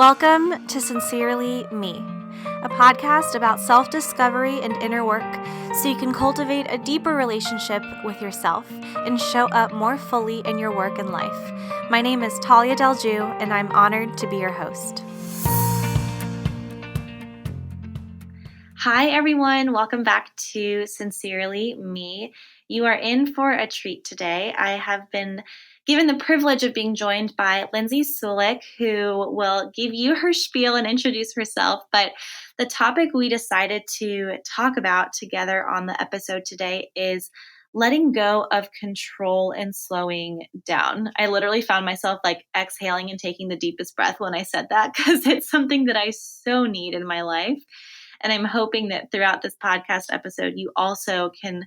Welcome to Sincerely Me, a podcast about self-discovery and inner work so you can cultivate a deeper relationship with yourself and show up more fully in your work and life. My name is Tallia and I'm honored to be your host. Hi, everyone. Welcome back to Sincerely Me. You are in for a treat today. I have been given the privilege of being joined by Lindsey Sulek, who will give you her spiel and introduce herself. But the topic we decided to talk about together on the episode today is letting go of control and slowing down. I literally found myself exhaling and taking the deepest breath when I said that because it's something that I so need in my life. And I'm hoping that throughout this podcast episode, you also can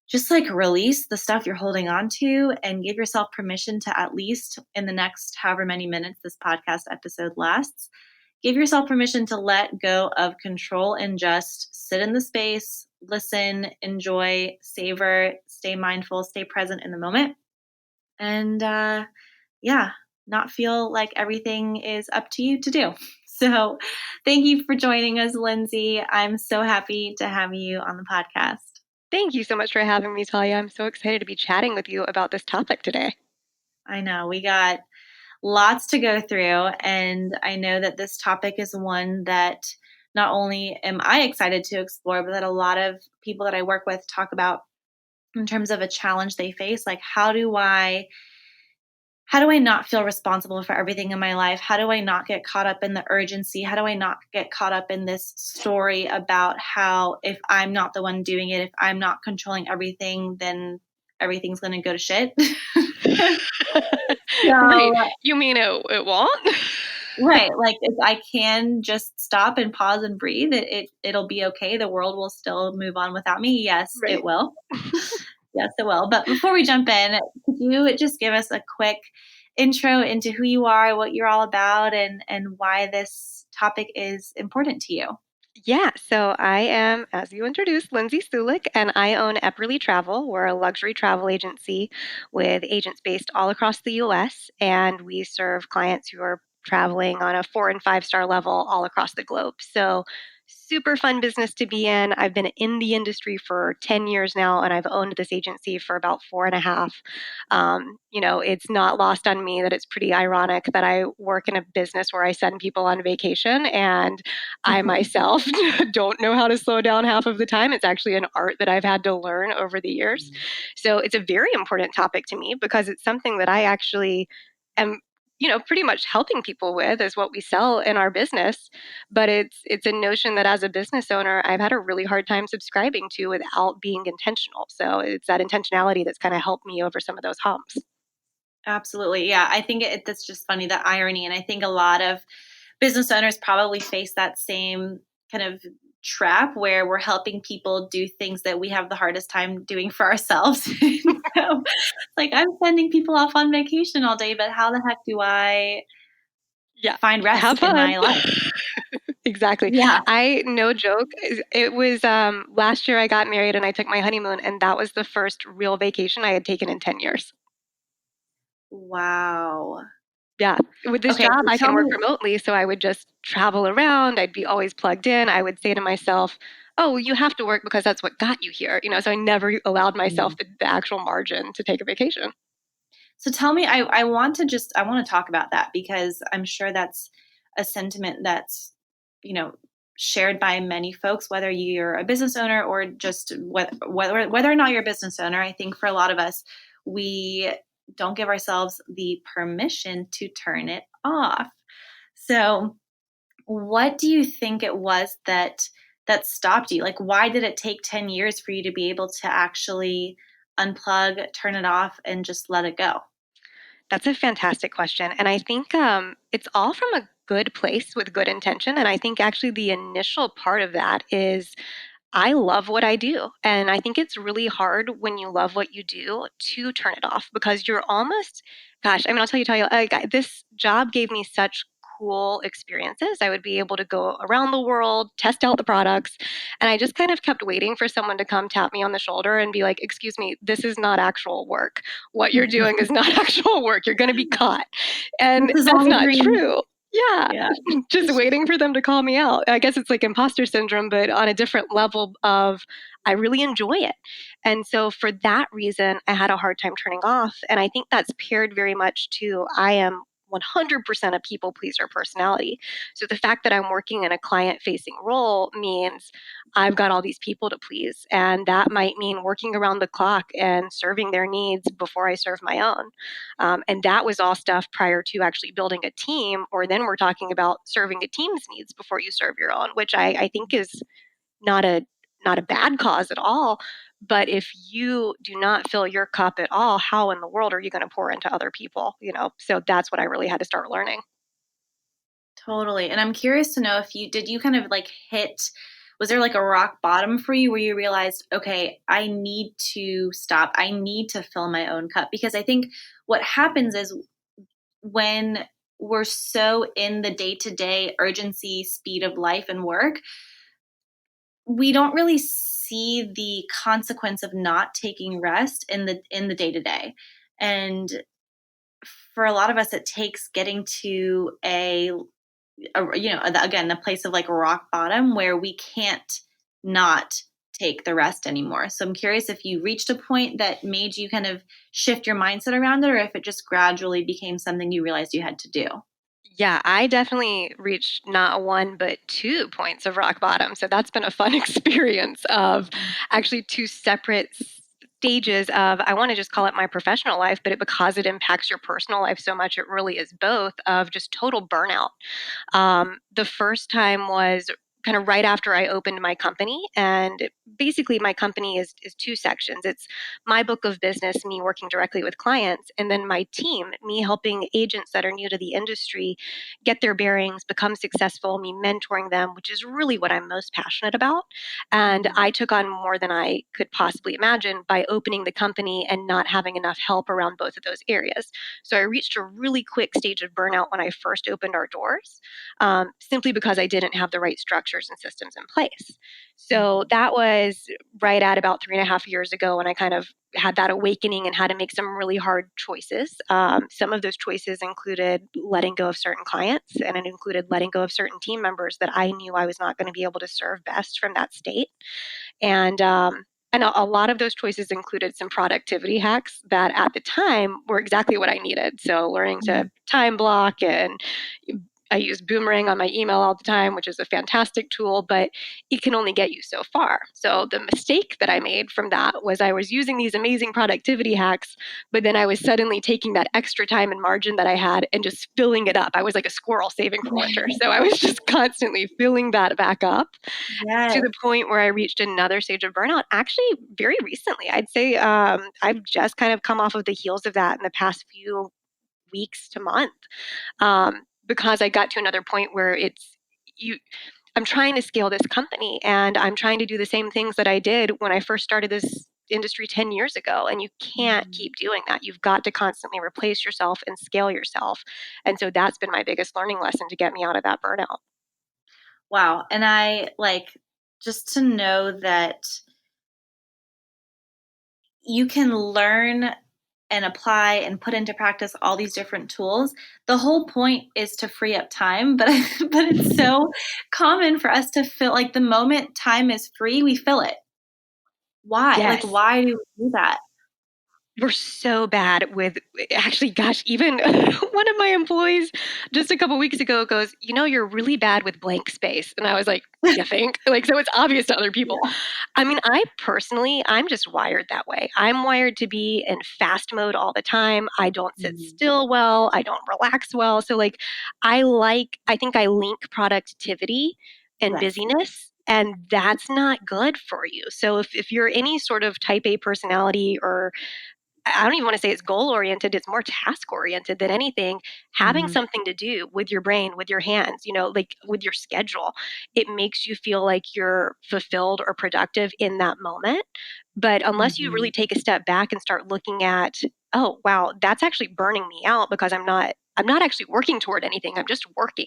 just release the stuff you're holding on to and give yourself permission to, at least in the next however many minutes this podcast episode lasts, give yourself permission to let go of control and just sit in the space, listen, enjoy, savor, stay mindful, stay present in the moment. And not feel like everything is up to you to do. So thank you for joining us, Lindsey. I'm so happy to have you on the podcast. Thank you so much for having me, Tallia. I'm so excited to be chatting with you about this topic today. I know we got lots to go through, and I know that this topic is one that not only am I excited to explore, but that a lot of people that I work with talk about in terms of a challenge they face. Like, how do I not feel responsible for everything in my life? How do I not get caught up in the urgency? How do I not get caught up in this story about how if I'm not the one doing it, if I'm not controlling everything, then everything's going to go to shit? Right. You mean it won't? Right. Like, if I can just stop and pause and breathe, it'll be okay. The world will still move on without me. Yes, right. It will. Yes, it will. But before we jump in, could you just give us a quick intro into who you are, what you're all about, and why this topic is important to you? Yeah, so I am, as you introduced, Lindsey Sulek, and I own Epperly Travel. We're a luxury travel agency with agents based all across the U.S., and we serve clients who are traveling on a 4- and 5-star level all across the globe. So super fun business to be in. I've been in the industry for 10 years now, and I've owned this agency for about 4.5. It's not lost on me that it's pretty ironic that I work in a business where I send people on vacation, and I myself don't know how to slow down half of the time. It's actually an art that I've had to learn over the years. So it's a very important topic to me because it's something that I actually am pretty much helping people with is what we sell in our business. But it's a notion that as a business owner, I've had a really hard time subscribing to without being intentional. So it's that intentionality that's kind of helped me over some of those humps. Absolutely. Yeah. I think that's just funny, the irony. And I think a lot of business owners probably face that same kind of trap where we're helping people do things that we have the hardest time doing for ourselves. So, I'm sending people off on vacation all day, but how the heck do I find rest in my life? Exactly. Yeah. No joke. It was last year I got married and I took my honeymoon, and that was the first real vacation I had taken in 10 years. Wow. Yeah. With this job, I can work remotely, so I would just travel around. I'd be always plugged in. I would say to myself, oh, you have to work because that's what got you here. So I never allowed myself the actual margin to take a vacation. So tell me, I want to talk about that because I'm sure that's a sentiment that's, shared by many folks, whether you're a business owner or just whether or not you're a business owner. I think for a lot of us, we don't give ourselves the permission to turn it off. So what do you think it was that stopped you? Why did it take 10 years for you to be able to actually unplug, turn it off, and just let it go? That's a fantastic question. And I think it's all from a good place with good intention. And I think actually the initial part of that is I love what I do. And I think it's really hard when you love what you do to turn it off because you're almost, I'll tell you, this job gave me such cool experiences. I would be able to go around the world, test out the products. And I just kind of kept waiting for someone to come tap me on the shoulder and be like, excuse me, this is not actual work. What you're doing is not actual work. You're going to be caught. And that's not true. Yeah, Yeah. just waiting for them to call me out. I guess it's like imposter syndrome, but on a different level of I really enjoy it. And so for that reason, I had a hard time turning off. And I think that's paired very much to I am 100% a people pleaser personality. So the fact that I'm working in a client facing role means I've got all these people to please. And that might mean working around the clock and serving their needs before I serve my own. And that was all stuff prior to actually building a team, or then we're talking about serving a team's needs before you serve your own, which I think is not a not a bad cause at all. But if you do not fill your cup at all, how in the world are you going to pour into other people? So that's what I really had to start learning. Totally. And I'm curious to know if you kind of like was there like a rock bottom for you where you realized, okay, I need to stop. I need to fill my own cup? Because I think what happens is when we're so in the day to day urgency, speed of life and work, we don't really see the consequence of not taking rest in the day to day. And for a lot of us, it takes getting to again, the place of like rock bottom where we can't not take the rest anymore. So I'm curious if you reached a point that made you kind of shift your mindset around it, or if it just gradually became something you realized you had to do. Yeah, I definitely reached not one, but 2 points of rock bottom. So that's been a fun experience of actually two separate stages of, I want to just call it my professional life, but because it impacts your personal life so much, it really is both of just total burnout. The first time was kind of right after I opened my company. And basically, my company is two sections. It's my book of business, me working directly with clients, and then my team, me helping agents that are new to the industry get their bearings, become successful, me mentoring them, which is really what I'm most passionate about. And Mhm. I took on more than I could possibly imagine by opening the company and not having enough help around both of those areas. So I reached a really quick stage of burnout when I first opened our doors, simply because I didn't have the right structures and systems in place. So Mhm. that was right at about 3.5 years ago when I kind of had that awakening and had to make some really hard choices. Some of those choices included letting go of certain clients, and it included letting go of certain team members that I knew I was not going to be able to serve best from that state. And a lot of those choices included some productivity hacks that at the time were exactly what I needed. So learning to Mhm. time block, and I use Boomerang on my email all the time, which is a fantastic tool, but it can only get you so far. So the mistake that I made from that was I was using these amazing productivity hacks, but then I was suddenly taking that extra time and margin that I had and just filling it up. I was like a squirrel saving for winter. So I was just constantly filling that back up to Yes. the point where I reached another stage of burnout actually very recently. I'd say I've just kind of come off of the heels of that in the past few weeks to month, because I got to another point where you. I'm trying to scale this company and I'm trying to do the same things that I did when I first started this industry 10 years ago. And you can't Mhm. keep doing that. You've got to constantly replace yourself and scale yourself. And so that's been my biggest learning lesson to get me out of that burnout. Wow. And I like just to know that you can learn and apply and put into practice all these different tools. The whole point is to free up time, but but it's so common for us to feel like the moment time is free, we fill it. Why? Like Yes. why do we do that? We're so bad with actually, gosh, even one of my employees just a couple weeks ago goes, you're really bad with blank space. And I was like, you think? Like, so it's obvious to other people. Yeah. I mean, I personally, I'm just wired that way. I'm wired to be in fast mode all the time. I don't sit Mhm. still well. I don't relax well. So, like, I think I link productivity and Yes. busyness. And that's not good for you. So, if you're any sort of type A personality, or I don't even want to say it's goal oriented, it's more task oriented than anything. Having Mhm. something to do with your brain, with your hands, like with your schedule, it makes you feel like you're fulfilled or productive in that moment. But unless you really Mhm. take a step back and start looking at, oh, wow, that's actually burning me out because I'm not actually working toward anything. I'm just working.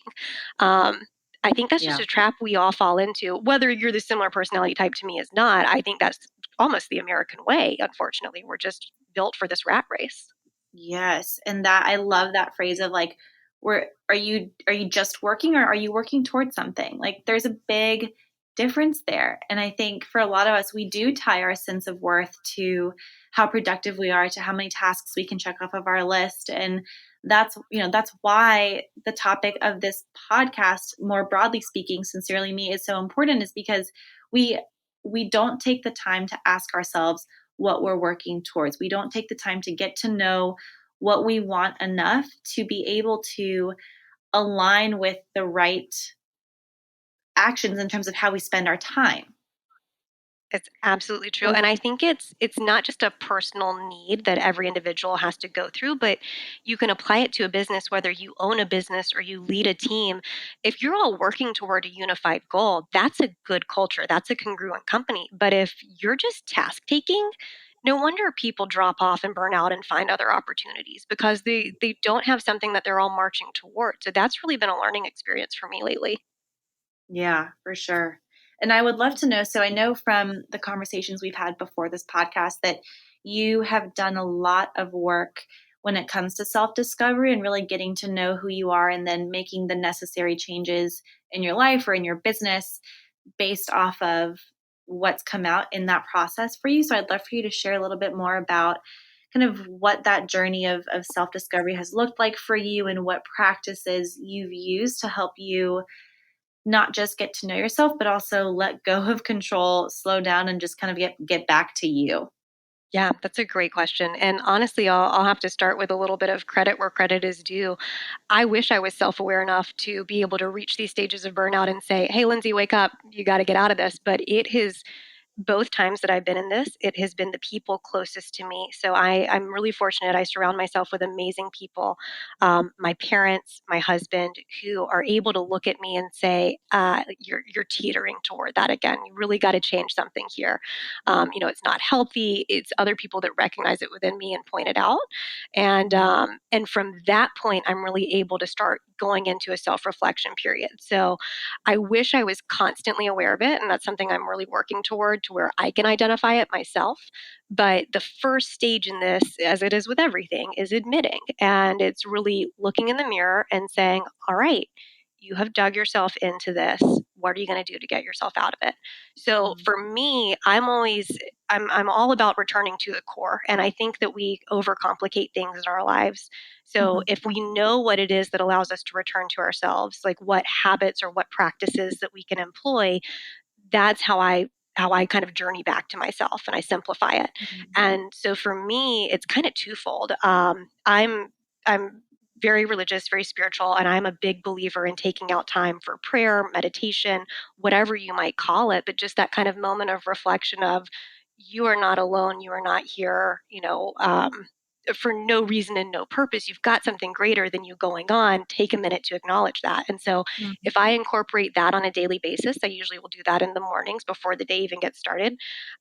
Um, I think that's just Yeah. a trap we all fall into. Whether you're the similar personality type to me is not, I think that's almost the American way, unfortunately. We're just built for this rat race. Yes. And that I love that phrase of like where are you just working, or are you working towards something? Like there's a big difference there. And I think for a lot of us, we do tie our sense of worth to how productive we are, to how many tasks we can check off of our list. And that's why the topic of this podcast, more broadly speaking, Sincerely Me, is so important, is because we we don't take the time to ask ourselves what we're working towards. We don't take the time to get to know what we want enough to be able to align with the right actions in terms of how we spend our time. It's absolutely true. Or, And I think it's not just a personal need that every individual has to go through, but you can apply it to a business, whether you own a business or you lead a team. If you're all working toward a unified goal, that's a good culture. That's a congruent company. But if you're just task taking, no wonder people drop off and burn out and find other opportunities because they don't have something that they're all marching toward. So that's really been a learning experience for me lately. yeah, for sure. And I would love to know, so I know from the conversations we've had before this podcast that you have done a lot of work when it comes to self discovery and really getting to know who you are, and then making the necessary changes in your life or in your business based off of what's come out in that process for you. So I'd love for you to share a little bit more about kind of what that journey of self discovery has looked like for you, and what practices you've used to help you not just get to know yourself, but also let go of control, slow down, and just kind of get back to you. Yeah, that's a great question. And honestly, I'll have to start with a little bit of credit where credit is due. I wish I was self aware enough to be able to reach these stages of burnout and say, hey, Lindsay, wake up. You got to get out of this. But it has both times that I've been in this, it has been the people closest to me. So I'm really fortunate. I surround myself with amazing people, my parents, my husband, who are able to look at me and say, "You're teetering toward that again. You really got to change something here. It's not healthy." It's other people that recognize it within me and point it out, and from that point, I'm really able to start going into a self reflection period. So I wish I was constantly aware of it. And that's something I'm really working toward to where I can identify it myself. But the first stage in this, as it is with everything, is admitting. And it's really looking in the mirror and saying, all right, you have dug yourself into this. What are you going to do to get yourself out of it? So Mhm. for me, I'm all about returning to the core. And I think that we overcomplicate things in our lives. So Mhm. if we know what it is that allows us to return to ourselves, like what habits or what practices that we can employ, that's how I kind of journey back to myself and I simplify it. Mhm. And so for me, it's kind of twofold. I'm very religious, very spiritual, and I'm a big believer in taking out time for prayer, meditation, whatever you might call it, but just that kind of moment of reflection of you are not alone, you are not here, for no reason and no purpose. You've got something greater than you going on. Take a minute to acknowledge that. And so Mhm. if I incorporate that on a daily basis, I usually will do that in the mornings before the day even gets started.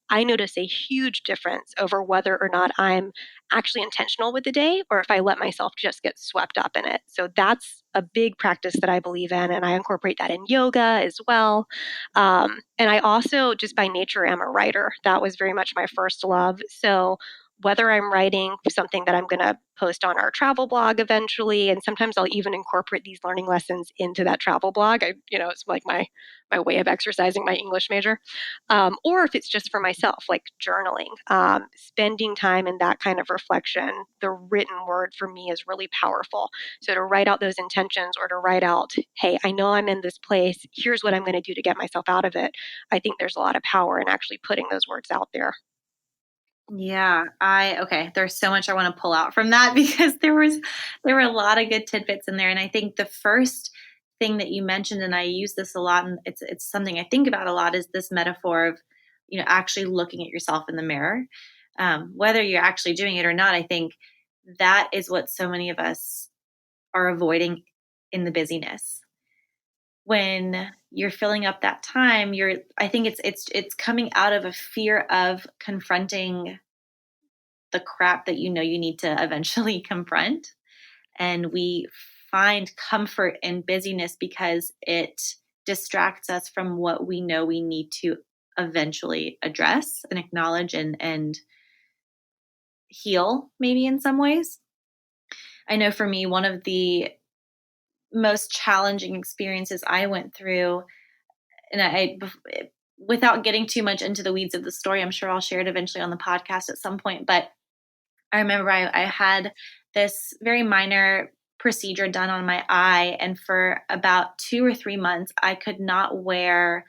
I notice a huge difference over whether or not I'm actually intentional with the day or if I let myself just get swept up in it. So that's a big practice that I believe in, and I incorporate that in yoga as well. And I also, just by nature, am a writer. That was very much my first love. So whether I'm writing something that I'm going to post on our travel blog eventually, and sometimes I'll even incorporate these learning lessons into that travel blog. It's like my way of exercising my English major. Or if it's just for myself, like journaling, spending time in that kind of reflection, the written word for me is really powerful. So to write out those intentions or to write out, hey, I know I'm in this place. Here's what I'm going to do to get myself out of it. I think there's a lot of power in actually putting those words out there. Yeah, okay, there's so much I want to pull out from that because there were a lot of good tidbits in there. And I think the first thing that you mentioned, and I use this a lot, and it's something I think about a lot, is this metaphor of, actually looking at yourself in the mirror. Whether you're actually doing it or not, I think that is what so many of us are avoiding in the busyness. When you're filling up that time, I think it's coming out of a fear of confronting the crap that you need to eventually confront. And we find comfort in busyness because it distracts us from what we know we need to eventually address and acknowledge and heal, maybe in some ways. I know for me, one of the most challenging experiences I went through. And without getting too much into the weeds of the story, I'm sure I'll share it eventually on the podcast at some point. But I remember I had this very minor procedure done on my eye. And for about 2 or 3 months, I could not wear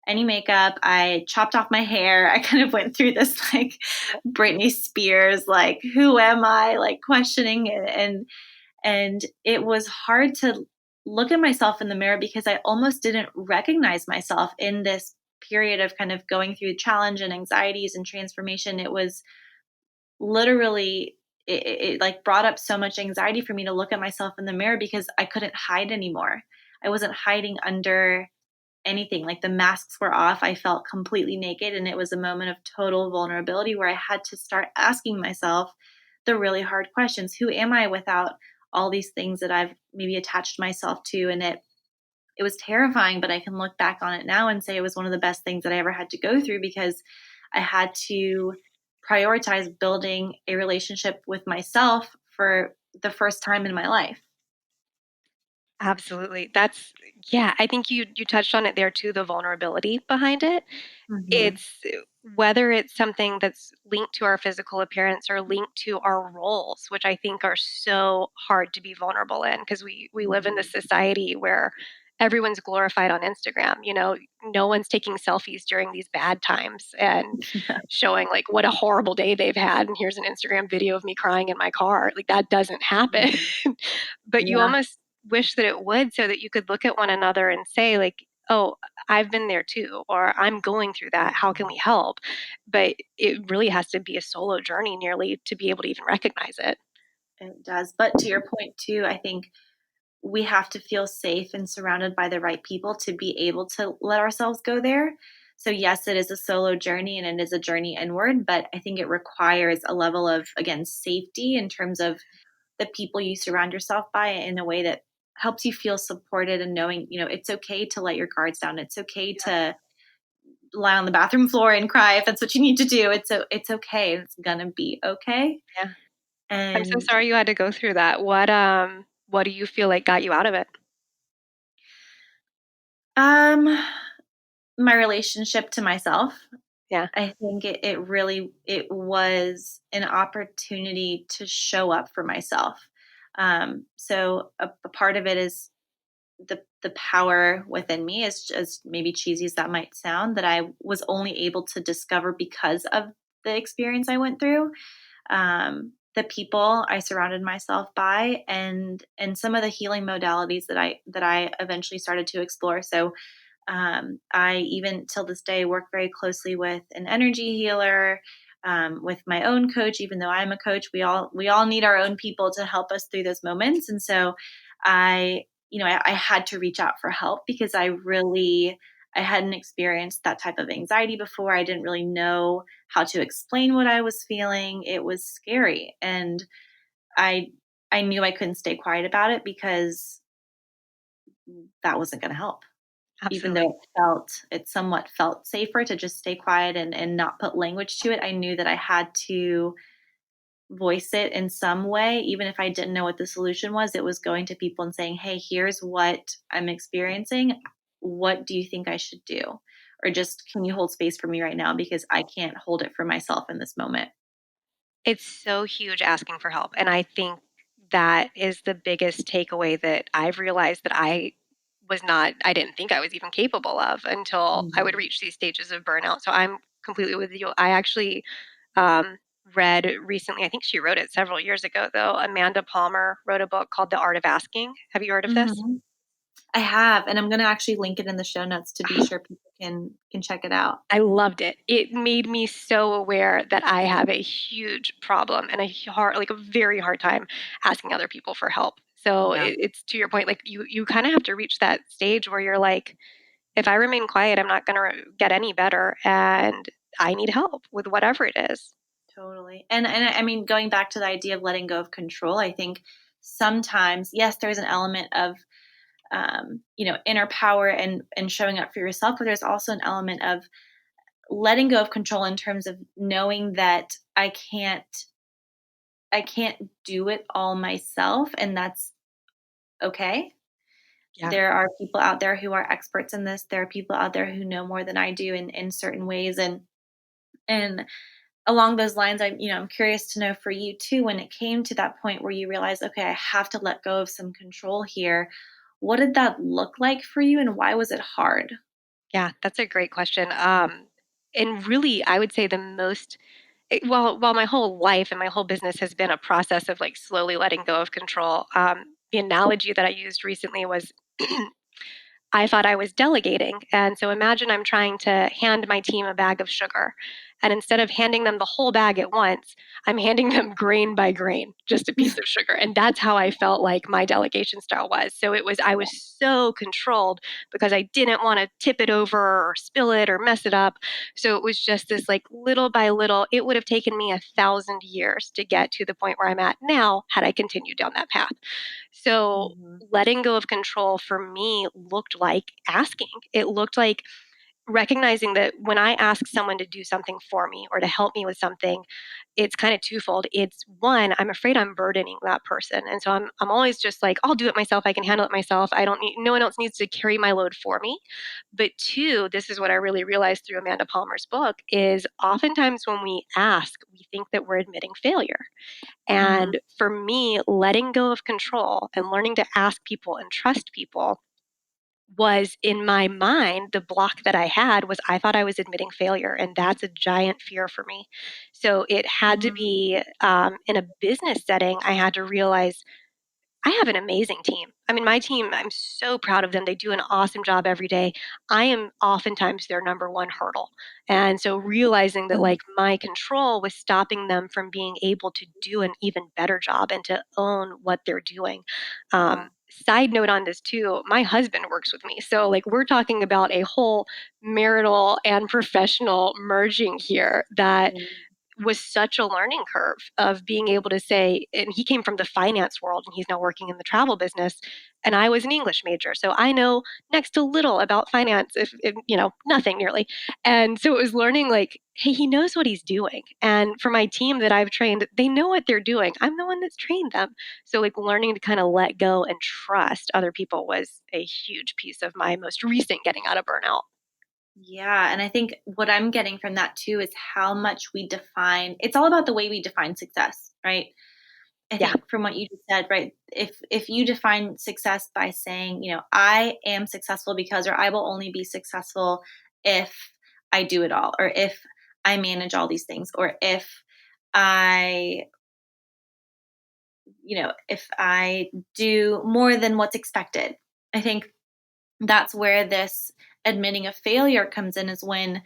any makeup. I chopped off my hair. I kind of went through this like Britney Spears, like, who am I? Like questioning it. And it was hard to look at myself in the mirror because I almost didn't recognize myself in this period of kind of going through challenge and anxieties and transformation. It was literally, it like brought up so much anxiety for me to look at myself in the mirror because I couldn't hide anymore. I wasn't hiding under anything. Like the masks were off. I felt completely naked. And it was a moment of total vulnerability where I had to start asking myself the really hard questions. Who am I without all these things that I've maybe attached myself to? And it was terrifying, but I can look back on it now and say it was one of the best things that I ever had to go through because I had to prioritize building a relationship with myself for the first time in my life. Absolutely. Yeah, I think you touched on it there too, the vulnerability behind it. Mm-hmm. It's whether it's something that's linked to our physical appearance or linked to our roles, which I think are so hard to be vulnerable in because we live in this society where everyone's glorified on Instagram. No one's taking selfies during these bad times and showing like what a horrible day they've had. And here's an Instagram video of me crying in my car. Like that doesn't happen. But you Yeah. almost wish that it would so that you could look at one another and say, like, oh, I've been there too, or I'm going through that. How can we help? But it really has to be a solo journey nearly to be able to even recognize it. It does. But to your point too, I think we have to feel safe and surrounded by the right people to be able to let ourselves go there. So yes, it is a solo journey and it is a journey inward, but I think it requires a level of, again, safety in terms of the people you surround yourself by in a way that helps you feel supported and knowing, it's okay to let your guards down. It's okay Yeah. to lie on the bathroom floor and cry if that's what you need to do. It's okay. It's gonna be okay. Yeah. I'm so And sorry you had to go through that. What do you feel like got you out of it? um my relationship to myself, Yeah. I think it really it was an opportunity to show up for myself. So a part of it is the power within me, as maybe cheesy as that might sound, that I was only able to discover because of the experience I went through, the people I surrounded myself by, and some of the healing modalities that I eventually started to explore. So I even till this day work very closely with an energy healer, with my own coach. Even though I'm a coach, we all need our own people to help us through those moments. And so, I had to reach out for help because I hadn't experienced that type of anxiety before. I didn't really know how to explain what I was feeling. It was scary, and I I knew I couldn't stay quiet about it because that wasn't going to help. Even Absolutely. though it somewhat felt safer to just stay quiet and not put language to it, I knew that I had to voice it in some way. Even if I didn't know what the solution was, it was going to people and saying, "Hey, here's what I'm experiencing. What do you think I should do? Or just, can you hold space for me right now? Because I can't hold it for myself in this moment." It's so huge asking for help. And I think that is the biggest takeaway that I've realized that I didn't think I was even capable of until I would Mhm. reach these stages of burnout. So I'm completely with you. I actually um, read recently, I think she wrote it several years ago, though. Amanda Palmer wrote a book called The Art of Asking. Have you heard of this? Mhm. I have, and I'm going to actually link it in the show notes to be sure people can check it out. I loved it. It made me so aware that I have a huge problem and like a very hard time asking other people for help. So Yeah, it's to your point, like you kind of have to reach that stage where you're like, if I remain quiet, I'm not going to get any better, and I need help with whatever it is. totally. And I mean, going back to the idea of letting go of control, I think sometimes, yes, there's an element of inner power and showing up for yourself, but there's also an element of letting go of control in terms of knowing that I can't do it all myself, and that's okay. Yeah. There are people out there who are experts in this. There are people out there who know more than I do in certain ways. And along those lines, I'm curious to know for you too, when it came to that point where you realized, okay, I have to let go of some control here. What did that look like for you and why was it hard? Yeah, that's a great question. And really, I would say while my whole life and my whole business has been a process of like slowly letting go of control. The analogy that I used recently was I thought I was delegating. And so imagine I'm trying to hand my team a bag of sugar. And instead of handing them the whole bag at once, I'm handing them grain by grain, just a piece of sugar. And that's how I felt like my delegation style was. So I was so controlled because I didn't want to tip it over or spill it or mess it up. So it was just this like little by little, it would have taken me 1,000 years to get to the point where I'm at now had I continued down that path. So Mhm. letting go of control for me looked like asking. It looked like recognizing that when I ask someone to do something for me or to help me with something, it's kind of twofold. It's one, I'm afraid I'm burdening that person. And so I'm always just like, I'll do it myself. I can handle it myself. I don't need, no one else needs to carry my load for me. But two, this is what I really realized through Amanda Palmer's book is oftentimes when we ask, we think that we're admitting failure. Mhm. And for me, letting go of control and learning to ask people and trust people was in my mind, the block that I had was I thought I was admitting failure. And that's a giant fear for me. So it had to Mhm. be in a business setting, I had to realize I have an amazing team. I mean, my team, I'm so proud of them. They do an awesome job every day. I am oftentimes their number one hurdle. And so realizing that like my control was stopping them from being able to do an even better job and to own what they're doing. Yeah. Side note on this too, my husband works with me. So like we're talking about a whole marital and professional merging here that Yeah. was such a learning curve of being able to say, and he came from the finance world and he's now working in the travel business. And I was an English major. So I know next to little about finance, if nothing nearly. And so it was learning like, hey, he knows what he's doing. And for my team that I've trained, they know what they're doing. I'm the one that's trained them. So like learning to kind of let go and trust other people was a huge piece of my most recent getting out of burnout. Yeah, and I think what I'm getting from that too is how much we define it's all about the way we define success, right? I Yeah, think from what you just said, right? If you define success by saying, I am successful because or I will only be successful if I do it all or if I manage all these things or I, if I do more than what's expected. I think that's where this admitting a failure comes in is when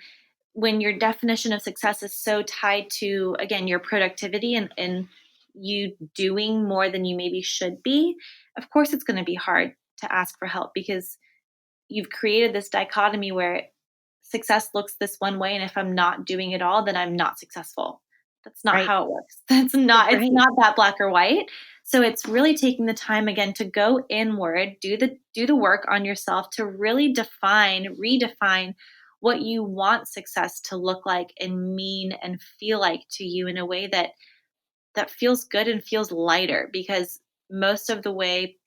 your definition of success is so tied to again your productivity and you doing more than you maybe should be, of course it's going to be hard to ask for help because you've created this dichotomy where success looks this one way and if I'm not doing it all then I'm not successful. That's not right. how it works. It's Right. not that black or white. So it's really taking the time again to go inward, do the work on yourself to really redefine what you want success to look like and mean and feel like to you in a way that feels good and feels lighter because most of the way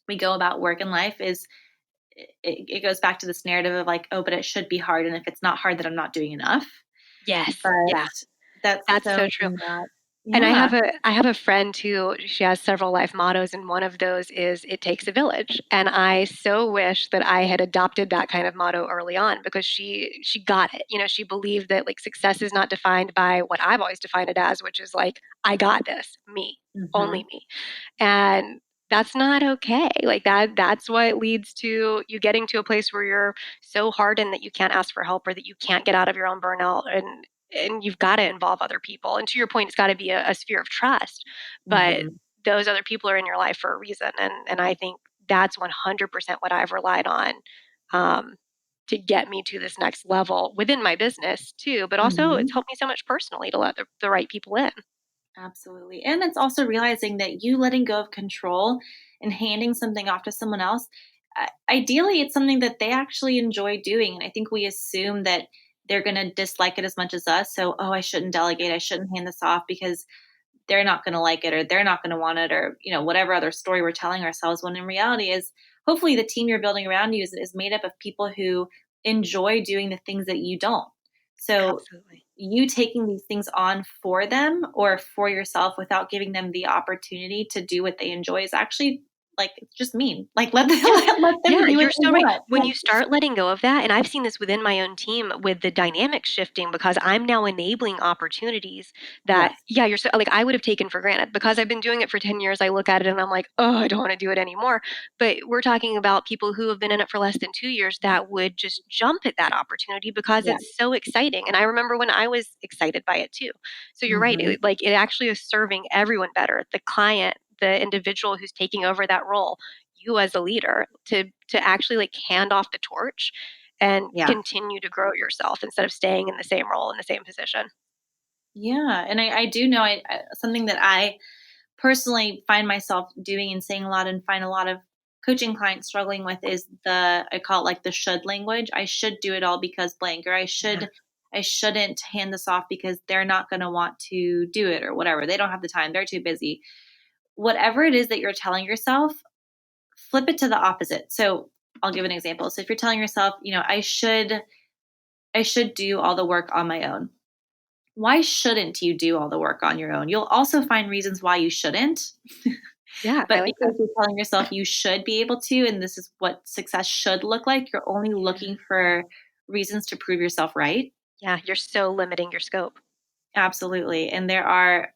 we go about work in life is it goes back to this narrative of like, oh, but it should be hard. And if it's not hard, then I'm not doing enough. Yes. Yeah. But that's That's so so true. not. And Yeah. I have a friend who she has several life mottos, and one of those is "It takes a village." And I so wish that I had adopted that kind of motto early on because she got it. You know, she believed that like success is not defined by what I've always defined it as, which is like I got this, me, only Hmm. me. And that's not okay. Like that's what leads to you getting to a place where you're so hardened that you can't ask for help or that you can't get out of your own burnout and you've got to involve other people. And to your point, it's got to be a sphere of trust. But Hmm. those other people are in your life for a reason. And I think that's 100% what I've relied on um, to get me to this next level within my business too. But also it's Hmm. helped me so much personally to let the right people in. Absolutely. And it's also realizing that you letting go of control and handing something off to someone else, ideally, it's something that they actually enjoy doing. And I think we assume that they're going to dislike it as much as us. So, oh, I shouldn't delegate. I shouldn't hand this off because they're not going to like it or they're not going to want it or, whatever other story we're telling ourselves when in reality is hopefully the team you're building around you is made up of people who enjoy doing the things that you don't. So Absolutely. you taking these things on for them or for yourself without giving them the opportunity to do what they enjoy is actually like it's just mean. Like let them Yeah. let them Yeah, do what you're they so right. want. When you start letting go of that, and I've seen this within my own team with the dynamic shifting because I'm now enabling opportunities that, Yes. yeah, you're so like I would have taken for granted because I've been doing it for 10 years. I look at it and I'm like, oh, I don't want to do it anymore. But we're talking about people who have been in it for less than 2 years that would just jump at that opportunity because Yeah. it's so exciting. And I remember when I was excited by it too. So you're right. Hmm. Like it actually is serving everyone better. The client, the individual who's taking over that role, you as a leader to actually like hand off the torch and Yeah. continue to grow yourself instead of staying in the same role in the same position. Yeah. And I do know something that I personally find myself doing and saying a lot and find a lot of coaching clients struggling with is I call it like the should language. I should do it all because blank, or Yeah. I shouldn't hand this off because they're not going to want to do it or whatever. They don't have the time. They're too busy. Whatever it is that you're telling yourself, flip it to the opposite. So I'll give an example. So if you're telling yourself, I should do all the work on my own. Why shouldn't you do all the work on your own? You'll also find reasons why you shouldn't. Yeah, I But like because that. you're telling yourself you should be able to, and this is what success should look like, you're only Yeah. looking for reasons to prove yourself right. Yeah, you're so limiting your scope. Absolutely. And there are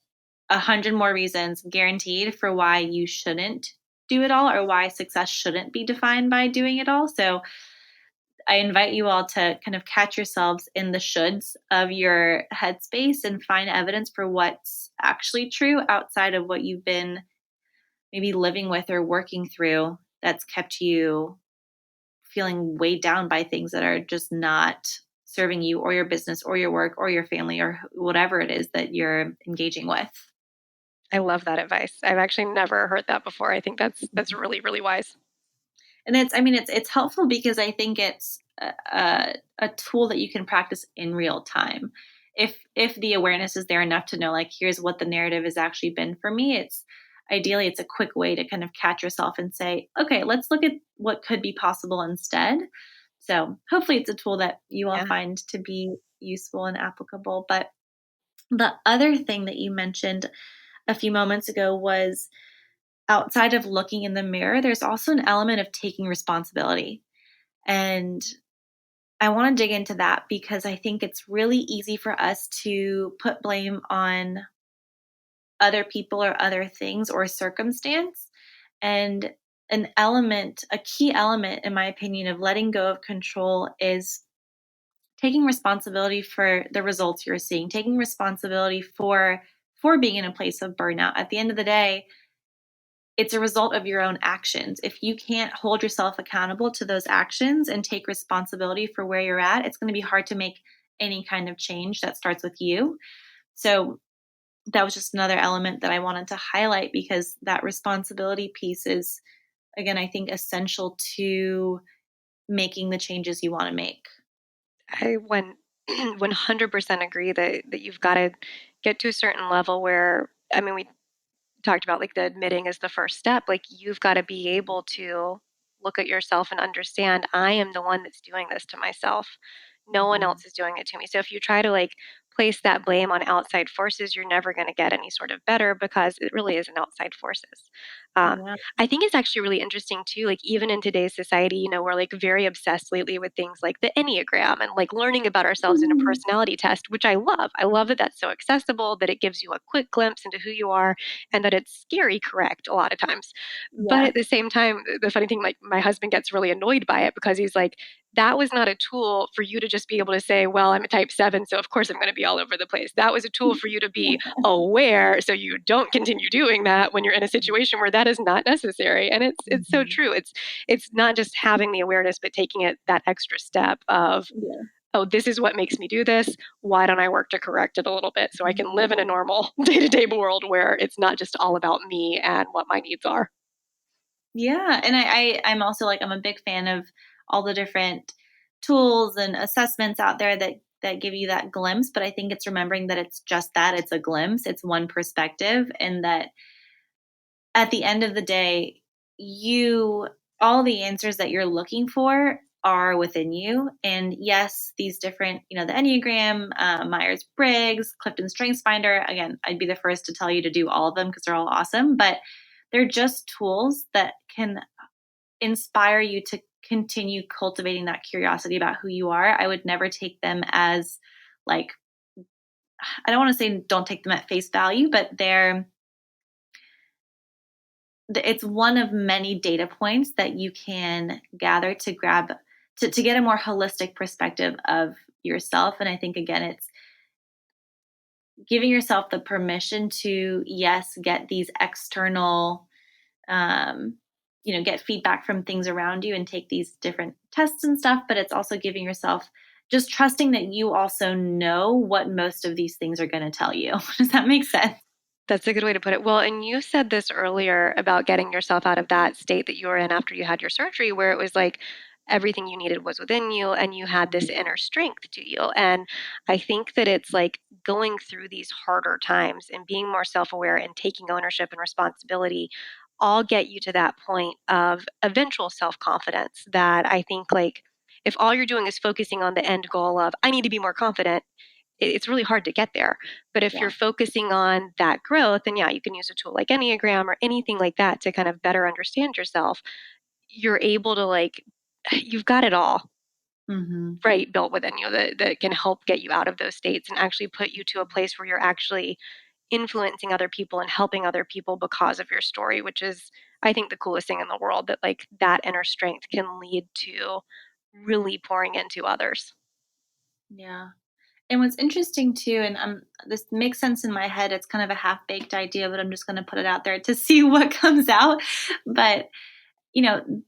100 more reasons guaranteed for why you shouldn't do it all or why success shouldn't be defined by doing it all. So I invite you all to kind of catch yourselves in the shoulds of your headspace and find evidence for what's actually true outside of what you've been maybe living with or working through that's kept you feeling weighed down by things that are just not serving you or your business or your work or your family or whatever it is that you're engaging with. I love that advice. I've actually never heard that before. I think that's really, really wise. And it's helpful because I think it's a tool that you can practice in real time. If the awareness is there enough to know, like, here's what the narrative has actually been for me, it's a quick way to kind of catch yourself and say, okay, let's look at what could be possible instead. So hopefully it's a tool that you all Yeah. find to be useful and applicable. But the other thing that you mentioned a few moments ago was outside of looking in the mirror, there's also an element of taking responsibility. And I want to dig into that because I think it's really easy for us to put blame on other people or other things or circumstance. And a key element, in my opinion, of letting go of control is taking responsibility for the results you're seeing, taking responsibility for being in a place of burnout. At the end of the day, it's a result of your own actions. If you can't hold yourself accountable to those actions and take responsibility for where you're at, it's going to be hard to make any kind of change that starts with you. So that was just another element that I wanted to highlight because that responsibility piece is, again, I think essential to making the changes you want to make. I 100% agree that you've got to get to a certain level where I mean we talked about like the admitting is the first step. Like you've got to be able to look at yourself and understand I am the one that's doing this to myself. No one Mhm. else is doing it to me. So if you try to like place that blame on outside forces, you're never going to get any sort of better because it really is an outside forces. Um, Yeah. I think it's actually really interesting too. Like even in today's society, we're like very obsessed lately with things like the Enneagram and like learning about ourselves in a Mhm. personality test, which I love. I love that that's so accessible, that it gives you a quick glimpse into who you are and that it's scary correct a lot of times. But Yeah. at the same time, the funny thing, like my husband gets really annoyed by it because he's like, that was not a tool for you to just be able to say, well, I'm a type 7, so of course I'm going to be all over the place. That was a tool for you to be aware so you don't continue doing that when you're in a situation where that is not necessary. And it's so Mhm. true. It's not just having the awareness, but taking it that extra step of, Yeah. oh, this is what makes me do this. Why don't I work to correct it a little bit so I can live in a normal day-to-day world where it's not just all about me and what my needs are? Yeah, and I'm also like I'm a big fan of all the different tools and assessments out there that give you that glimpse, but I think it's remembering that it's just that, it's a glimpse, it's one perspective, and that at the end of the day, you all the answers that you're looking for are within you. And yes, these different, the Enneagram, Myers-Briggs, Clifton Strengths Finder, again, I'd be the first to tell you to do all of them because they're all awesome, but they're just tools that can inspire you to continue cultivating that curiosity about who you are. I would never take them as like, I don't want to say don't take them at face value, but it's one of many data points that you can gather to grab to get a more holistic perspective of yourself. And I think, again, it's giving yourself the permission to, yes, get these external, um, get feedback from things around you and take these different tests and stuff. But it's also giving yourself just trusting that you also know what most of these things are going to tell you. Does that make sense? That's a good way to put it. Well, and you said this earlier about getting yourself out of that state that you were in after you had your surgery, where it was like everything you needed was within you and you had this inner strength to you. And I think that it's like going through these harder times and being more self aware and taking ownership and responsibility all get you to that point of eventual self confidence that I think like if all you're doing is focusing on the end goal of, I need to be more confident, it's really hard to get there. But if you're Yeah. focusing on that growth, then yeah, you can use a tool like Enneagram or anything like that to kind of better understand yourself. You're able to like, you've got it all Hmm. right built within you that can help get you out of those states and actually put you to a place where you're actually influencing other people and helping other people because of your story, which is, I think, the coolest thing in the world that like that inner strength can lead to really pouring into others. Yeah. And what's interesting too, and this makes sense in my head, it's kind of a half baked idea, but I'm just going to put it out there to see what comes out. But, you know,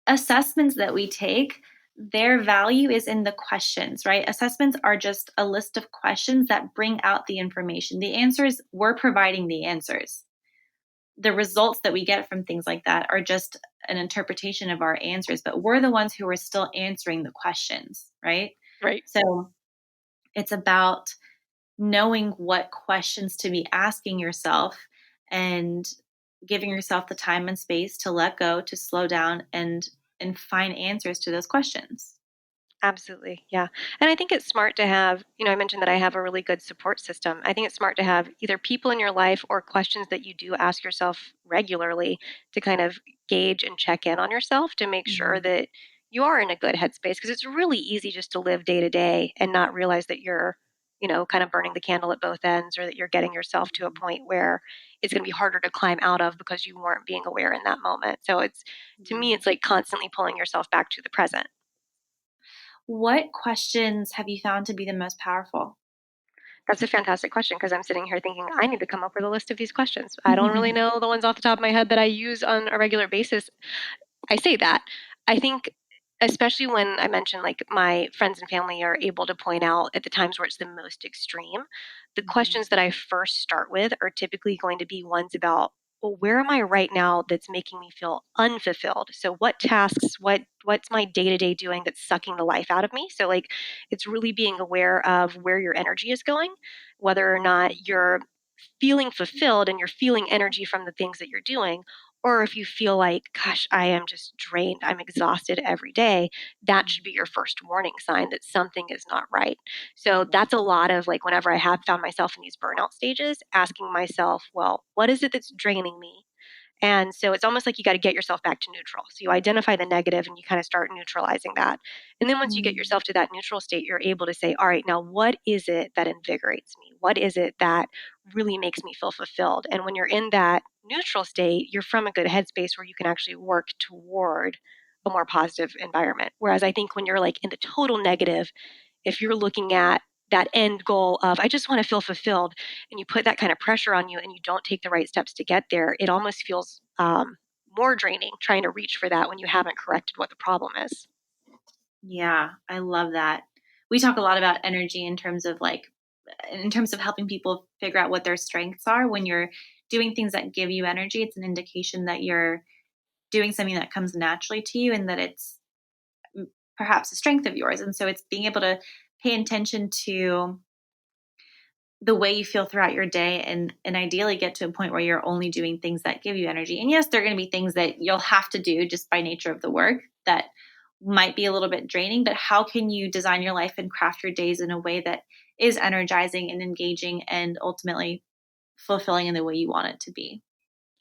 assessments that we take, their value is in the questions, right? Assessments are just a list of questions that bring out the information. The answers, we're providing the answers. The results that we get from things like that are just an interpretation of our answers, but we're the ones who are still answering the questions, right? Right. So it's about knowing what questions to be asking yourself and giving yourself the time and space to let go, to slow down and find answers to those questions. Absolutely. Yeah. And I think it's smart to have, I mentioned that I have a really good support system. I think it's smart to have either people in your life or questions that you do ask yourself regularly to kind of gauge and check in on yourself to make sure Mhm. that you are in a good headspace because it's really easy just to live day to day and not realize that you're, kind of burning the candle at both ends or that you're getting yourself to a point where it's going to be harder to climb out of because you weren't being aware in that moment. So to me, Yeah. it's like constantly pulling yourself back to the present. What questions have you found to be the most powerful? That's a fantastic question because I'm sitting here thinking I need to come up with a list of these questions. I don't really know the ones off the top of my head that I use on a regular basis. I say that. I think, especially when I mention like my friends and family are able to point out at the times where it's the most extreme, the Mhm. questions that I first start with are typically going to be ones about, well, where am I right now that's making me feel unfulfilled? So what tasks, what's my day-to-day doing that's sucking the life out of me? So like it's really being aware of where your energy is going, whether or not you're feeling fulfilled and you're feeling energy from the things that you're doing, or if you feel like, gosh, I am just drained, I'm exhausted every day, that should be your first warning sign that something is not right. So Yeah. that's a lot of like whenever I have found myself in these burnout stages, asking myself, well, what is it that's draining me? And so it's almost like you got to get yourself back to neutral. So you identify the negative and you kind of start neutralizing that. And then once you get Mm. yourself to that neutral state, you're able to say, all right, now what is it that invigorates me? What is it that really makes me feel fulfilled? And when you're in that neutral state, you're from a good headspace where you can actually work toward a more positive environment. Whereas I think when you're like in the total negative, if you're looking at that end goal of I just want to feel fulfilled and you put that kind of pressure on you and you don't take the right steps to get there, it almost feels more draining trying to reach for that when you haven't corrected what the problem is. Yeah, I love that. We talk a lot about energy in terms of helping people figure out what their strengths are. When you're doing things that give you energy, it's an indication that you're doing something that comes naturally to you and that it's perhaps a strength of yours. And so it's being able to pay attention to the way you feel throughout your day, and ideally get to a point where you're only doing things that give you energy. And yes, there are going to be things that you'll have to do just by nature of the work that might be a little bit draining, but how can you design your life and craft your days in a way that is energizing and engaging and ultimately fulfilling in the way you want it to be?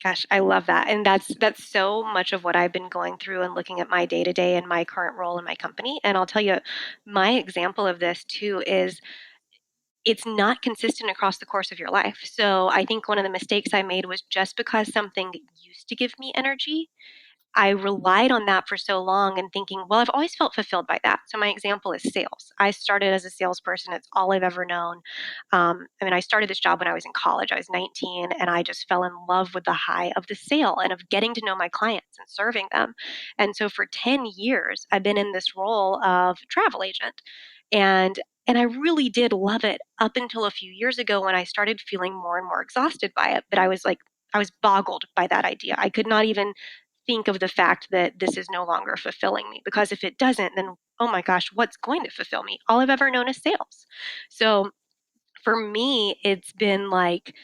Gosh, I love that. And that's so much of what I've been going through and looking at my day to day and my current role in my company. And I'll tell you, my example of this too is it's not consistent across the course of your life. So I think one of the mistakes I made was just because something used to give me energy, I relied on that for so long and thinking, well, I've always felt fulfilled by that. So my example is sales. I started as a salesperson. It's all I've ever known. I started this job when I was in college. I was 19 and I just fell in love with the high of the sale and of getting to know my clients and serving them. And so for 10 years, I've been in this role of travel agent. And and I really did love it up until a few years ago when I started feeling more and more exhausted by it. But I was boggled by that idea. I could not even think of the fact that this is no longer fulfilling me because if it doesn't, then oh my gosh, what's going to fulfill me? All I've ever known is sales. So for me, it's been like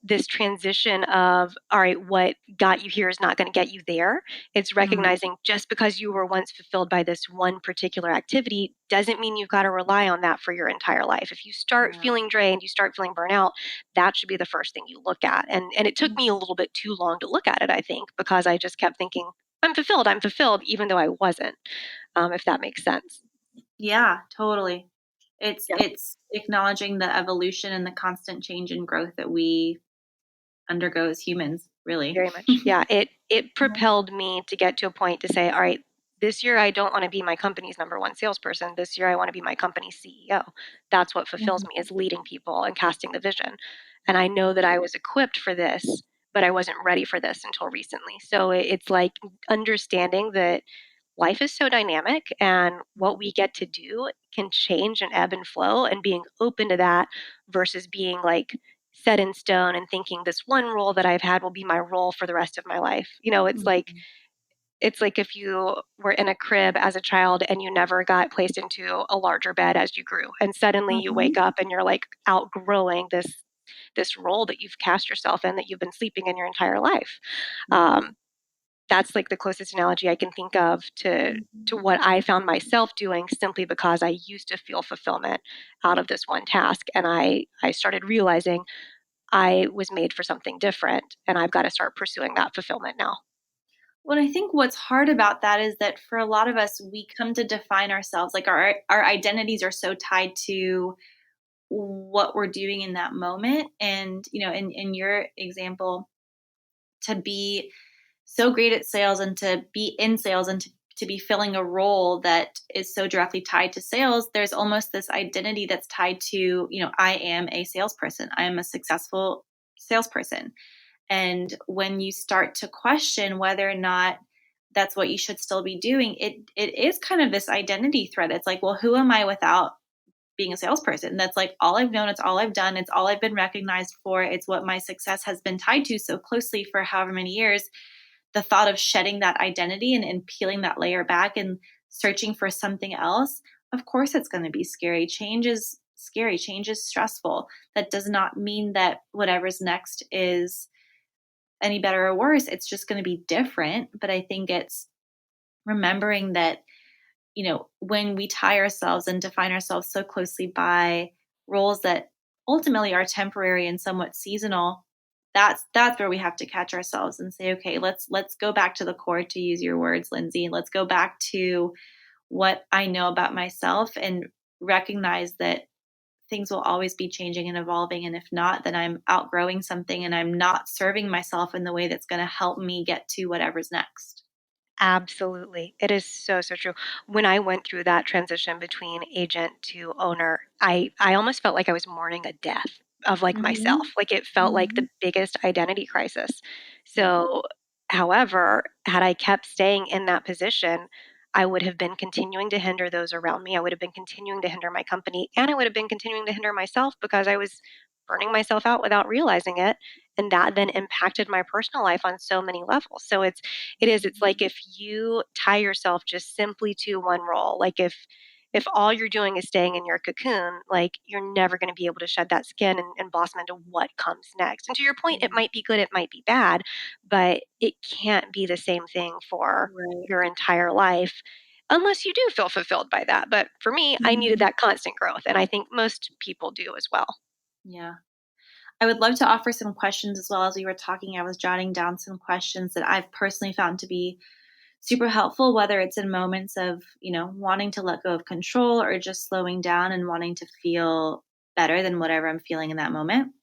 this transition of, all right, what got you here is not going to get you there. It's Mm, recognizing just because you were once fulfilled by this one particular activity doesn't mean you've got to rely on that for your entire life. If you start yeah. feeling drained, you start feeling burnout, that should be the first thing you look at. And it took me a little bit too long to look at it, I think, because I just kept thinking, I'm fulfilled, even though I wasn't, if that makes sense. Yeah, totally. It's Yeah. it's acknowledging the evolution and the constant change and growth that we undergo as humans, really. Very much. Yeah, it propelled me to get to a point to say, all right, this year I don't want to be my company's number one salesperson. This year I want to be my company's CEO. That's what fulfills Mhm. me is leading people and casting the vision. And I know that I was equipped for this, but I wasn't ready for this until recently. So it's like understanding that life is so dynamic and what we get to do can change and ebb and flow and being open to that versus being like set in stone and thinking this one role that I've had will be my role for the rest of my life. Mhm. It's like if you were in a crib as a child and you never got placed into a larger bed as you grew and suddenly you wake Mhm. up and you're like outgrowing this role that you've cast yourself in that you've been sleeping in your entire life. Mhm. Um, that's like the closest analogy I can think of to Mhm. what I found myself doing simply because I used to feel fulfillment out of this one task and I started realizing I was made for something different and I've got to start pursuing that fulfillment now. Well, I think what's hard about that is that for a lot of us, we come to define ourselves like our identities are so tied to what we're doing in that moment. And in your example, to be so great at sales and to be in sales and to be filling a role that is so directly tied to sales, there's almost this identity that's tied to, I am a salesperson. I am a successful salesperson. And when you start to question whether or not that's what you should still be doing, it is kind of this identity threat. It's like, well, who am I without being a salesperson? That's like all I've known, it's all I've done, it's all I've been recognized for, it's what my success has been tied to so closely for however many years. The thought of shedding that identity and peeling that layer back and searching for something else, of course it's going to be scary. Change is scary, change is stressful. That does not mean that whatever's next is any better or worse. It's just going to be different. But I think it's remembering that, when we tie ourselves and define ourselves so closely by roles that ultimately are temporary and somewhat seasonal, that's where we have to catch ourselves and say, okay, let's go back to the core, to use your words, Lindsay. Let's go back to what I know about myself and recognize that things will always be changing and evolving. And if not, then I'm outgrowing something and I'm not serving myself in the way that's going to help me get to whatever's next. Absolutely. It is so, so true. When I went through that transition between agent to owner, I almost felt like I was mourning a death of like myself. Hmm. Like it felt like Hmm. the biggest identity crisis. Yeah. So, however, had I kept staying in that position, I would have been continuing to hinder those around me. I would have been continuing to hinder my company, and I would have been continuing to hinder myself because I was burning myself out without realizing it. And that then impacted my personal life on so many levels. So it's like if you tie yourself just simply to one role, like if all you're doing is staying in your cocoon, like you're never going to be able to shed that skin and blossom into what comes next. And to your point, it Yeah. might be good, it might be bad, but it can't be the same thing for Right. your entire life unless you do feel fulfilled by that. But for me, I needed Mhm. that constant growth, and I think most people do as well. Yeah. I would love to offer some questions as well. As we were talking, I was jotting down some questions that I've personally found to be super helpful, whether it's in moments of, wanting to let go of control or just slowing down and wanting to feel better than whatever I'm feeling in that moment.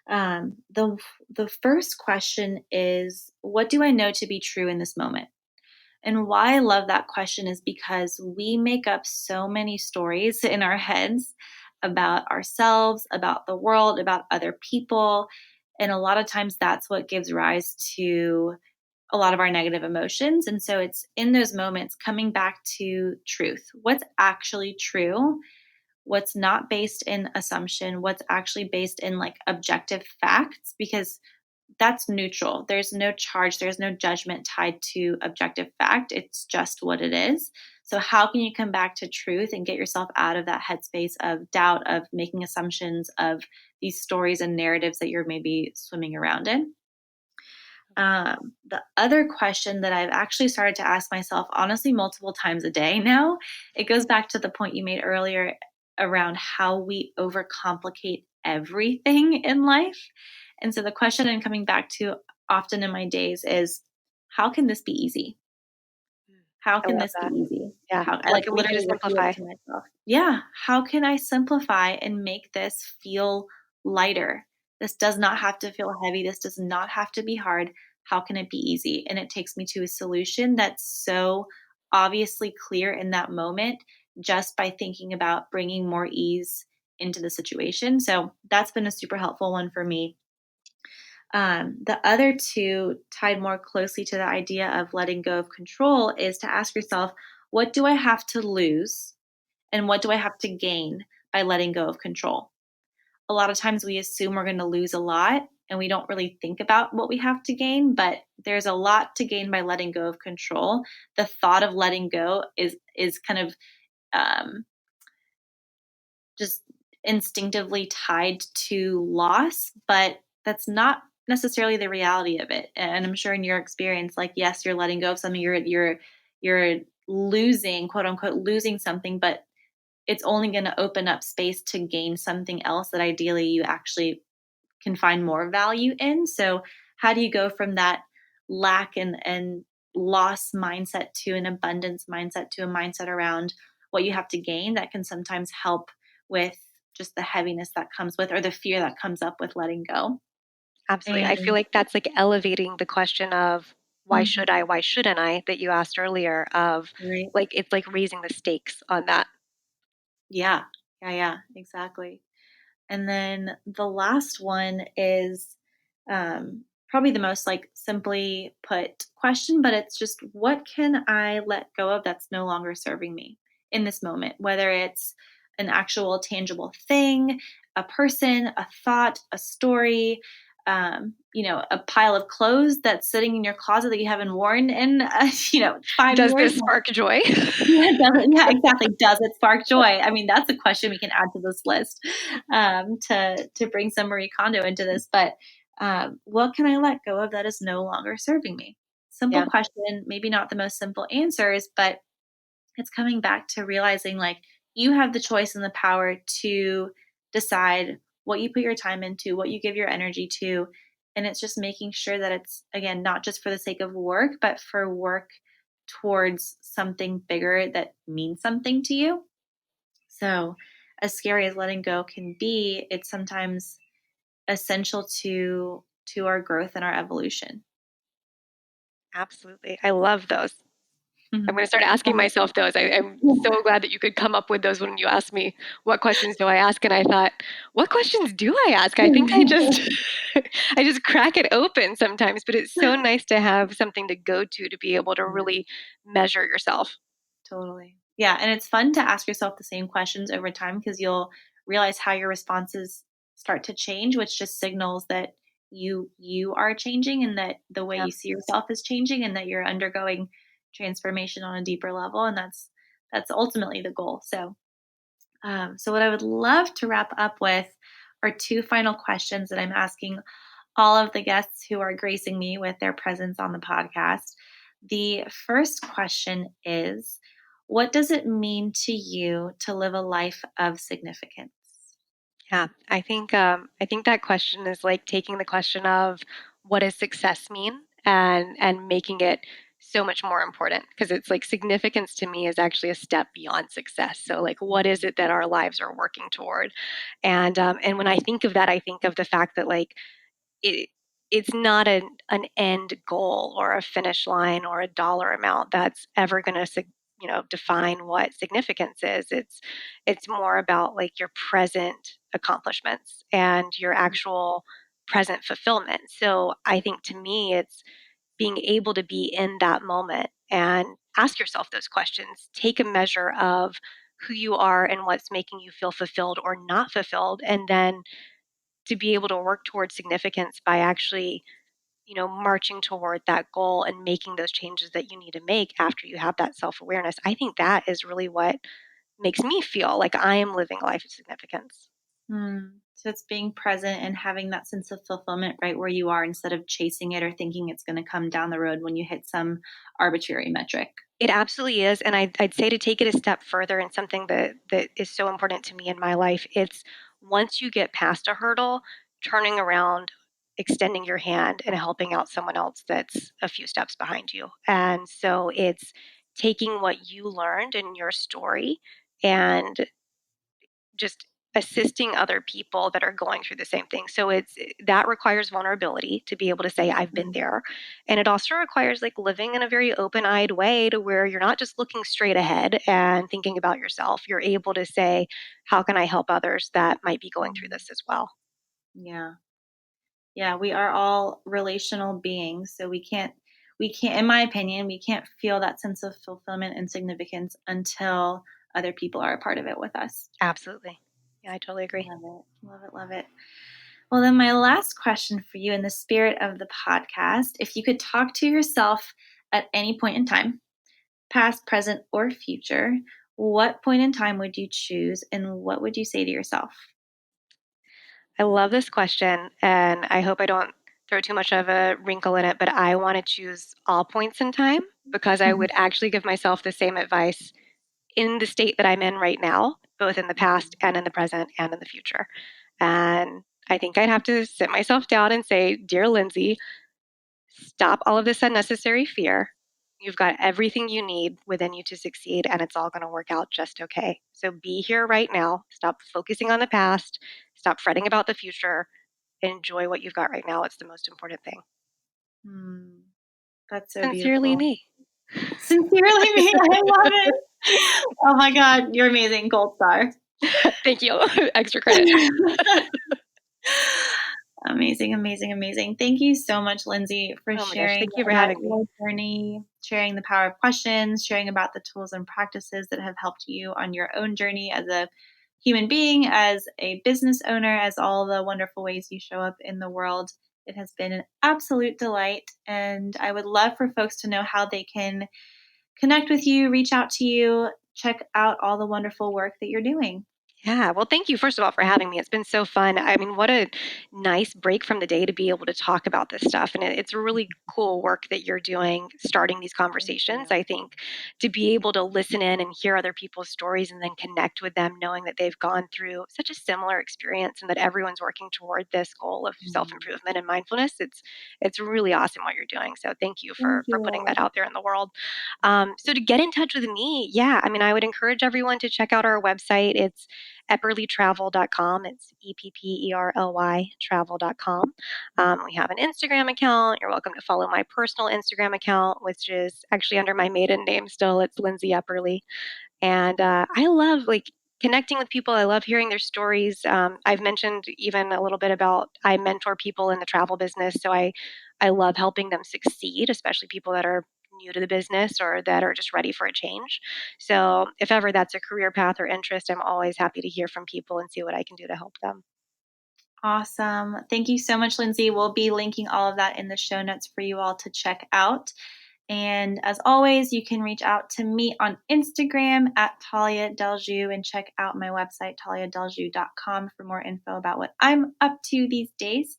The first question is, what do I know to be true in this moment? And why I love that question is because we make up so many stories in our heads about ourselves, about the world, about other people. And a lot of times that's what gives rise to a lot of our negative emotions. And so it's in those moments coming back to truth. What's actually true? What's not based in assumption? What's actually based in like objective facts? Because that's neutral. There's no charge, there's no judgment tied to objective fact. It's just what it is. So, how can you come back to truth and get yourself out of that headspace of doubt, of making assumptions, of these stories and narratives that you're maybe swimming around in? The other question that I've actually started to ask myself, honestly, multiple times a day now, it goes back to the point you made earlier around how we overcomplicate everything in life. And so the question I'm coming back to often in my days is, how can this be easy? How I can love this be that. easy? Yeah. How I What like can we do to literally repeat it simplify? to myself. Yeah. How can I simplify and make this feel lighter? This does not have to feel heavy. This does not have to be hard. How can it be easy? And it takes me to a solution that's so obviously clear in that moment just by thinking about bringing more ease into the situation. So that's been a super helpful one for me. The other two, tied more closely to the idea of letting go of control, is to ask yourself, what do I have to lose? And what do I have to gain by letting go of control? A lot of times we assume we're going to lose a lot and we don't really think about what we have to gain, but there's a lot to gain by letting go of control. The thought of letting go is kind of um, just instinctively tied to loss, but that's not necessarily the reality of it. And I'm sure in your experience, like yes, you're letting go of something, you're losing, quote unquote, losing something, but it's only going to open up space to gain something else that ideally you actually can find more value in. So how do you go from that lack and loss mindset to an abundance mindset, to a mindset around what you have to gain that can sometimes help with just the heaviness that comes with, or the fear that comes up with letting go? Absolutely. I feel And like that's like elevating the question of why Mhm. should I, why shouldn't I, that you asked earlier, of Right. like it's like raising the stakes on that. Yeah. Yeah. Exactly. And then the last one is probably the most like simply put question, but it's just, what can I let go of that's no longer serving me in this moment? Whether it's an actual tangible thing, a person, a thought, a story, a pile of clothes that's sitting in your closet that you haven't worn in, 5 Does years. this spark joy? Yeah, yeah, exactly. Does it spark joy? I mean, that's a question we can add to this list, to bring some Marie Kondo into this. But what can I let go of that is no longer serving me? Simple Yeah, question, maybe not the most simple answers, but it's coming back to realizing like you have the choice and the power to decide what you put your time into, what you give your energy to. And it's just making sure that it's, again, not just for the sake of work, but for work towards something bigger that means something to you. So, as scary as letting go can be, it's sometimes essential to our growth and our evolution. absolutely. I love those. I'm Mhm. going to start asking Um, myself those. I'm yeah. so glad that you could come up with those when you asked me what questions do I ask, and I thought, what questions do I ask? I think I just I just crack it open sometimes, but it's so nice to have something to go to be able to Yeah. really measure yourself. Totally. Yeah, and it's fun to ask yourself the same questions over time because you'll realize how your responses start to change, which just signals that you are changing and that the way Yeah. you see yourself is changing and that you're undergoing transformation on a deeper level, and that's ultimately the goal. So what I would love to wrap up with are two final questions that I'm asking all of the guests who are gracing me with their presence on the podcast. The first question is, what does it mean to you to live a life of significance? Yeah, I think that question is like taking the question of what does success mean and making it so much more important because it's like significance to me is actually a step beyond success. So like what is it that our lives are working toward? And when I think of that, I think of the fact that like it it's not an end goal or a finish line or a dollar amount that's ever going to define what significance is. It's more about like your present accomplishments and your actual present fulfillment. So I think to me it's being able to be in that moment and ask yourself those questions, take a measure of who you are and what's making you feel fulfilled or not fulfilled, and then to be able to work towards significance by actually, marching toward that goal and making those changes that you need to make after you have that self awareness. I think that is really what makes me feel like I am living a life of significance. So it's being present and having that sense of fulfillment right where you are instead of chasing it or thinking it's going to come down the road when you hit some arbitrary metric. It absolutely is. And I'd say to take it a step further and something that is so important to me in my life, it's once you get past a hurdle, turning around, extending your hand and helping out someone else that's a few steps behind you. And so it's taking what you learned in your story and just assisting other people that are going through the same thing. So it's that requires vulnerability to be able to say I've been Mhm. there. And it also requires like living in a very open-eyed way to where you're not just looking straight ahead and thinking about yourself. You're able to say how can I help others that might be going through this as well. Yeah. Yeah, we are all relational beings, so we can't in my opinion, we can't feel that sense of fulfillment and significance until other people are a part of it with us. Absolutely. Yeah, I totally agree. Love it. Love it. Love it. Well, then my last question for you in the spirit of the podcast, if you could talk to yourself at any point in time, past, present, or future, what point in time would you choose and what would you say to yourself? I love this question, and I hope I don't throw too much of a wrinkle in it, but I want to choose all points in time because I would actually give myself the same advice in the state that I'm in right now, both in the past and in the present and in the future. And I think I'd have to sit myself down and say, Dear Lindsey, stop all of this unnecessary fear. You've got everything you need within you to succeed, and it's all going to work out just okay. So be here right now. Stop focusing on the past. Stop fretting about the future. Enjoy what you've got right now. It's the most important thing. Hmm, that's so Sincerely, beautiful. me. Sincerely me. I love it. Oh my God, you're amazing. Gold star. Thank you. Extra credit. Amazing, amazing, amazing. Thank you so much, Lindsey, for Oh my gosh. sharing Thank you for about having me. your journey, sharing the power of questions, sharing about the tools and practices that have helped you on your own journey as a human being, as a business owner, as all the wonderful ways you show up in the world. It has been an absolute delight. And I would love for folks to know how they can connect with you, reach out to you, check out all the wonderful work that you're doing. Yeah, well, thank you, first of all, for having me. It's been so fun. I mean, what a nice break from the day to be able to talk about this stuff. And it's really cool work that you're doing, starting these Thank conversations. you. I think to be able to listen in and hear other people's stories and then connect with them, knowing that they've gone through such a similar experience and that everyone's working toward this goal of Mhm. self-improvement and mindfulness, it's really awesome what you're doing. So thank you Thank for putting that you. out there in the world. So to get in touch with me, yeah, I mean, I would encourage everyone to check out our website. It's epperlytravel.com. It's EPPERLY travel.com. We have an Instagram account. You're welcome to follow my personal Instagram account, which is actually under my maiden name still. It's Lindsey Epperly. And I love like connecting with people. I love hearing their stories. I've mentioned even a little bit about I mentor people in the travel business, so I love helping them succeed, especially people that are new to the business or that are just ready for a change. So if ever that's a career path or interest, I'm always happy to hear from people and see what I can do to help them. Awesome. Thank you so much, Lindsey. We'll be linking all of that in the show notes for you all to check out. And as always, you can reach out to me on Instagram at Tallia Deljoux and check out my website, talliadeljoux.com, for more info about what I'm up to these days.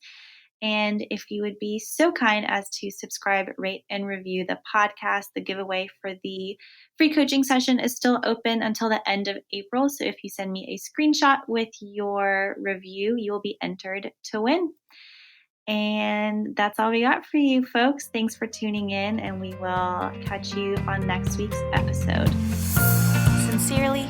And if you would be so kind as to subscribe, rate, and review the podcast, the giveaway for the free coaching session is still open until the end of April. So if you send me a screenshot with your review, you will be entered to win. And that's all we got for you, folks. Thanks for tuning in, and we will catch you on next week's episode. Sincerely,